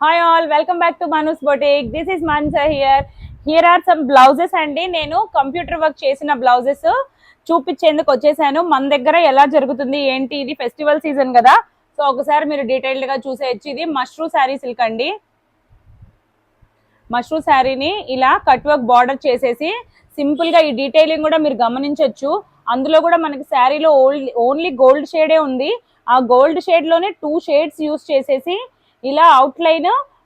Hi all, welcome back to Manu's boutique. This is Mansa here. Here are some blouses అండి. నేను computer work చేసిన blouses చూపించేందుకు వచ్చేసాను. మన దగ్గర ఎలా జరుగుతుంది ఏంటి, ఇది ఫెస్టివల్ సీజన్ కదా, సో ఒకసారి మీరు డీటెయిల్డ్ గా చూసేయచ్చు. ఇది మష్రూ శారీ సిల్క్ అండి. మష్రూ శారీని ఇలా కట్ వర్క్ బార్డర్ చేసేసి సింపుల్ గా ఈ డీటెయిలింగ్ కూడా మీరు గమనించవచ్చు. అందులో కూడా మనకి శారీలో ఓన్లీ గోల్డ్ షేడే ఉంది. ఆ గోల్డ్ షేడ్ లోనే 2 షేడ్స్ యూస్ చేసేసి ఇలా అవుట్ లైన్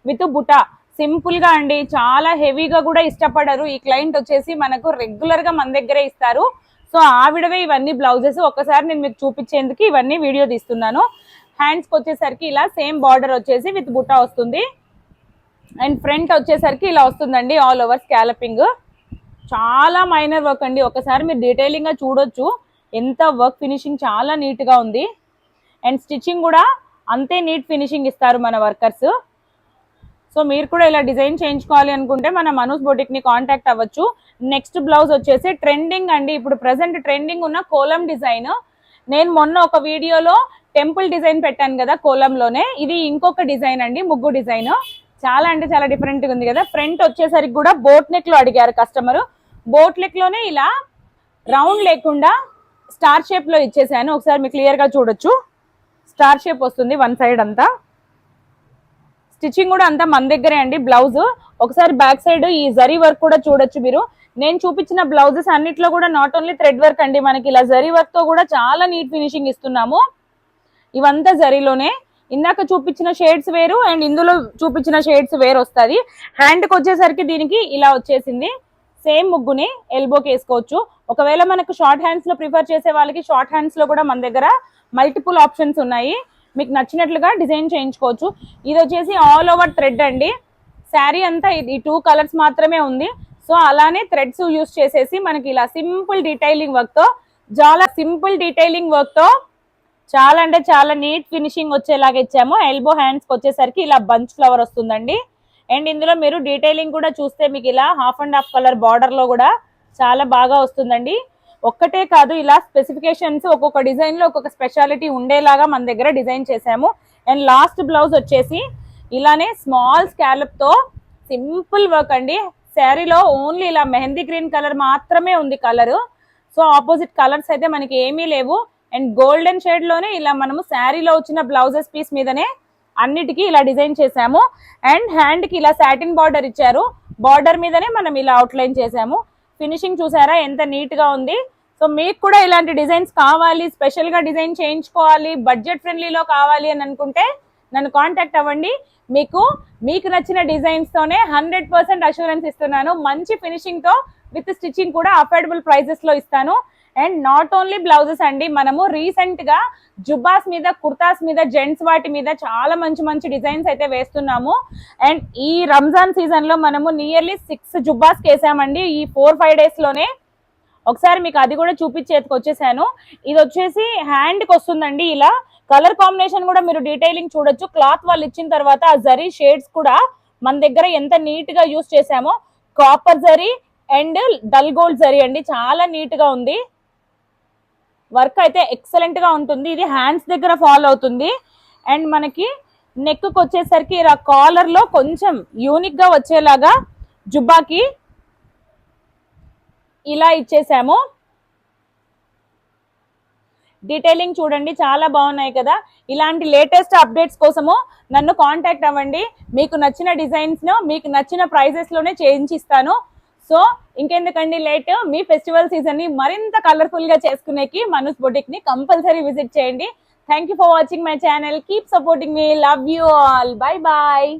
విత్ బుటా సింపుల్ గా అండి. చాలా హెవీగా కూడా ఇష్టపడరు. ఈ క్లయింట్ వచ్చేసి మనకు రెగ్యులర్ గా మన దగ్గరే ఇస్తారు. సో ఆవిడవే ఇవన్నీ బ్లౌజెస్ ఒకసారి నేను మీకు చూపించేందుకు ఇవన్నీ వీడియో తీస్తున్నాను. హ్యాండ్స్ కి వచ్చేసరికి ఇలా సేమ్ బార్డర్ వచ్చేసి విత్ బుటా వస్తుంది. అండ్ ఫ్రంట్ వచ్చేసరికి ఇలా వస్తుందండి, ఆల్ ఓవర్ స్కాలపింగ్. చాలా మైనర్ వర్క్ అండి. ఒకసారి మీరు డీటెయిలింగ్ గా చూడొచ్చు. ఎంత వర్క్ ఫినిషింగ్ చాలా నీట్ గా ఉంది. అండ్ స్టిచ్చింగ్ కూడా అంతే నీట్ ఫినిషింగ్ ఇస్తారు మన వర్కర్స్. సో మీరు కూడా ఇలా డిజైన్ చేయించుకోవాలి అనుకుంటే మన మనూస్ బొటిక్ ని కాంటాక్ట్ అవ్వచ్చు. నెక్స్ట్ బ్లౌజ్ వచ్చేసి ట్రెండింగ్ అండి. ఇప్పుడు ప్రెసెంట్ ట్రెండింగ్ ఉన్న కోలం డిజైన్. నేను మొన్న ఒక వీడియోలో టెంపుల్ డిజైన్ పెట్టాను కదా కోలంలోనే, ఇది ఇంకొక డిజైన్ అండి, ముగ్గు డిజైన్. చాలా అంటే చాలా డిఫరెంట్ గా ఉంది కదా. ఫ్రంట్ వచ్చేసరికి కూడా బోట్ నెక్ లో అడిగారు కస్టమర్. బోట్ నెక్ లోనే ఇలా రౌండ్ లేకుండా స్టార్ షేప్ లో ఇచ్చేసాను. ఒకసారి మీరు క్లియర్ గా చూడొచ్చు. స్టార్ షేప్ వస్తుంది వన్ సైడ్ అంతా. స్టిచ్చింగ్ కూడా అంతా మన దగ్గరే అండి. బ్లౌజ్ ఒకసారి బ్యాక్ సైడ్ ఈ జరీ వర్క్ కూడా చూడొచ్చు మీరు. నేను చూపించిన బ్లౌజెస్ అన్నిట్లో కూడా నాట్ ఓన్లీ థ్రెడ్ వర్క్ అండి, మనకి ఇలా జరీ వర్క్ తో కూడా చాలా నీట్ ఫినిషింగ్ ఇస్తున్నాము. ఇవంతా జరీలోనే. ఇందాక చూపించిన షేడ్స్ వేరు అండ్ ఇందులో చూపించిన షేడ్స్ వేరు వస్తుంది. హ్యాండ్కి వచ్చేసరికి దీనికి ఇలా వచ్చేసింది. సేమ్ ముగ్గుని ఎల్బోకి వేసుకోవచ్చు. ఒకవేళ మనకు షార్ట్ హ్యాండ్స్ లో ప్రిఫర్ చేసే వాళ్ళకి షార్ట్ హ్యాండ్స్ లో కూడా మన దగ్గర మల్టిపుల్ ఆప్షన్స్ ఉన్నాయి. మీకు నచ్చినట్లుగా డిజైన్ చేయించుకోవచ్చు. ఇది వచ్చేసి ఆల్ ఓవర్ థ్రెడ్ అండి. శారీ అంతా ఈ 2 కలర్స్ మాత్రమే ఉంది. సో అలానే థ్రెడ్స్ యూస్ చేసేసి మనకి ఇలా సింపుల్ డీటెయిలింగ్ వర్క్ తో చాలా అంటే చాలా నీట్ ఫినిషింగ్ వచ్చేలాగా ఇచ్చాము. ఎల్బో హ్యాండ్స్ కి వచ్చేసరికి ఇలా బంచ్ ఫ్లవర్ వస్తుందండి. అండ్ ఇందులో మీరు డీటెయిలింగ్ కూడా చూస్తే మీకు ఇలా 1/2 కలర్ బార్డర్ లో కూడా చాలా బాగా వస్తుందండి. ఒక్కటే కాదు, ఇలా స్పెసిఫికేషన్స్ ఒక్కొక్క డిజైన్ లో ఒక్కొక్క స్పెషాలిటీ ఉండేలాగా మన దగ్గర డిజైన్ చేసాము. అండ్ లాస్ట్ బ్లౌజ్ వచ్చేసి ఇలానే స్మాల్ స్కాలప్ తో సింపుల్ వర్క్ అండి. శారీలో ఓన్లీ ఇలా మెహందీ గ్రీన్ కలర్ మాత్రమే ఉంది కలర్. సో ఆపోజిట్ కలర్స్ అయితే మనకి ఏమీ లేవు. అండ్ గోల్డెన్ షేడ్ లోనే ఇలా మనము శారీలో వచ్చిన బ్లౌజెస్ పీస్ మీదనే అన్నిటికీ ఇలా డిజైన్ చేసాము. అండ్ హ్యాండ్ కి ఇలా సాటిన్ బార్డర్ ఇచ్చారు. బార్డర్ మీదనే మనం ఇలా అవుట్లైన్ చేసాము. ఫినిషింగ్ చూసారా ఎంత నీట్ గా ఉంది. సో మీకు కూడా ఇలాంటి డిజైన్స్ కావాలి, స్పెషల్ గా డిజైన్ చేయించుకోవాలి, బడ్జెట్ ఫ్రెండ్లీలో కావాలి అని అనుకుంటే నన్ను కాంటాక్ట్ అవ్వండి. మీకు నచ్చిన డిజైన్స్ తోనే 100% అష్యూరెన్స్ ఇస్తున్నాను. మంచి ఫినిషింగ్ తో విత్ స్టిచ్చింగ్ కూడా అఫోర్డబుల్ ప్రైజెస్ లో ఇస్తాను. అండ్ నాట్ ఓన్లీ బ్లౌజెస్ అండి, మనము రీసెంట్ గా జుబ్బాస్ మీద, కుర్తాస్ మీద, జెంట్స్ వాటి మీద చాలా మంచి మంచి డిజైన్స్ అయితే వేస్తున్నాము. అండ్ ఈ రంజాన్ సీజన్ లో మనము నియర్లీ 6 జుబ్బాస్ వేసామండి ఈ 4-5 డేస్ లోనే. ఒకసారి మీకు అది కూడా చూపించేందుకు వచ్చేసాను. ఇది వచ్చేసి హ్యాండ్ కి వస్తుందండి. ఇలా కలర్ కాంబినేషన్ కూడా మీరు డీటెయిలింగ్ చూడొచ్చు. క్లాత్ వాళ్ళు ఇచ్చిన తర్వాత ఆ జరీ షేడ్స్ కూడా మన దగ్గర ఎంత నీట్ గా యూస్ చేసామో. Copper zari and dull gold zari అండి, చాలా నీట్ గా ఉంది. వర్క్ అయితే ఎక్సలెంట్ గా ఉంటుంది. ఇది హ్యాండ్స్ దగ్గర ఫాలో అవుతుంది. అండ్ మనకి నెక్ కి వచ్చేసరికి ఇలా కాలర్ లో కొంచెం యూనిక్ గా వచ్చేలాగా జుబ్బాకి ఇలా ఇచ్చేసాము. డీటెయిలింగ్ చూడండి, చాలా బాగున్నాయి కదా. ఇలాంటి లేటెస్ట్ అప్డేట్స్ కోసము నన్ను కాంటాక్ట్ అవ్వండి. మీకు నచ్చిన డిజైన్స్ ను మీకు నచ్చిన ప్రైజెస్ లోనే చేయించిస్తాను. సో ఇంకెందుకండి లేట్, మీ ఫెస్టివల్ సీజన్ ని మరింత కలర్ఫుల్ గా చేసుకునేకి మనూస్ బొటిక్ ని కంపల్సరీ విజిట్ చేయండి. Thank you for watching my channel. Keep supporting మీ. Love you all. Bye bye.